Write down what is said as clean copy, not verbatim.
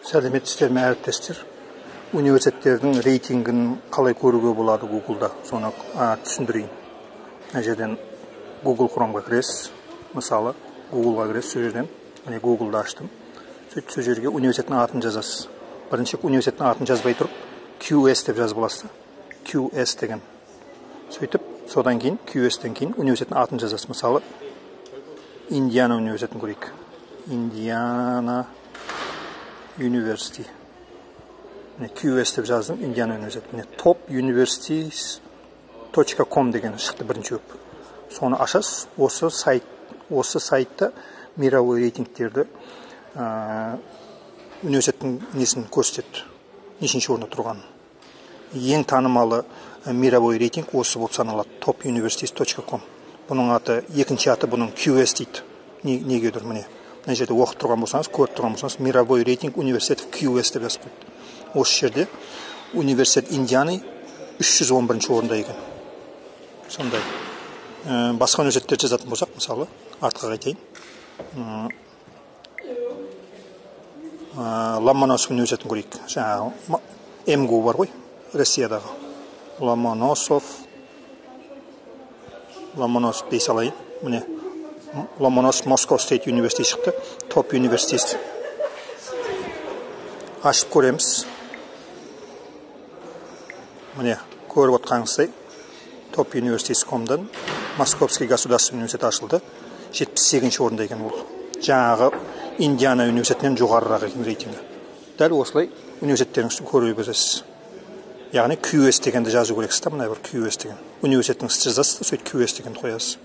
Сәлеметсіздер ме әріптестер? Университеттердің рейтингін қалай көруге болады Google'да? Соны түсіндірейін. Мына жерден Google Chrome'ға кіресіз. Мысалы, Google'ға кіресіз, сол жерден. Міне Google'ды аштым. Сөйтіп, сол жерге университеттің атын жазасыз. Бірінші университеттің атын жазбай тұрып, QS деп жазып аласыз. QS деген. Сөйтіп, содан кейін QS-тен кейін университеттің атын жазасыз. Мысалы, Индиана университетін көрейік. Индиана University. QS деп жаздым, Индиана университеті. topuniversities.com деген шықты бірінші өп. Соны ашасыз. Осы сайтта мировой рейтингтерді университеттің несін көрсетеді. Нешінші орында тұрғанын. Ең танымалы мировой рейтинг осы болып саналады. topuniversities.com. Бұның аты, екінші аты бұның QS дейді. Неге тұр міне? Мына жерде оқып тұрған болсаңыз, көріп тұрған болсаңыз, мировой рейтинг университет QS деп жазып қойды. Осы жерде университет Индианы 311 орында екен. Сондай. Басқа университеттер жазатын болсақ, мысалы, артқа қайтайын. Ломоносов университетін көрейік. Жаңағы МГУ бар ғой, Россиядағы. Ломоносов дей салайын. Міне, Ломоносов Moscow State University шықты. Top Universities. Ашып көреміз. Міне, көріп отқаныңыздай Top Universities.com-дан Московский государственный университет ашылды. 78-ші орында екен ол. Жаңағы Индиана университетінен жоғарырақ екен рейтингі. Дәл осылай университеттеріңізді көре бересіз. Яғни QS дегенді жазу керексіз, мына бір QS деген. Университеттің жазасыз, сөйтіп QS дегенді қоясыз.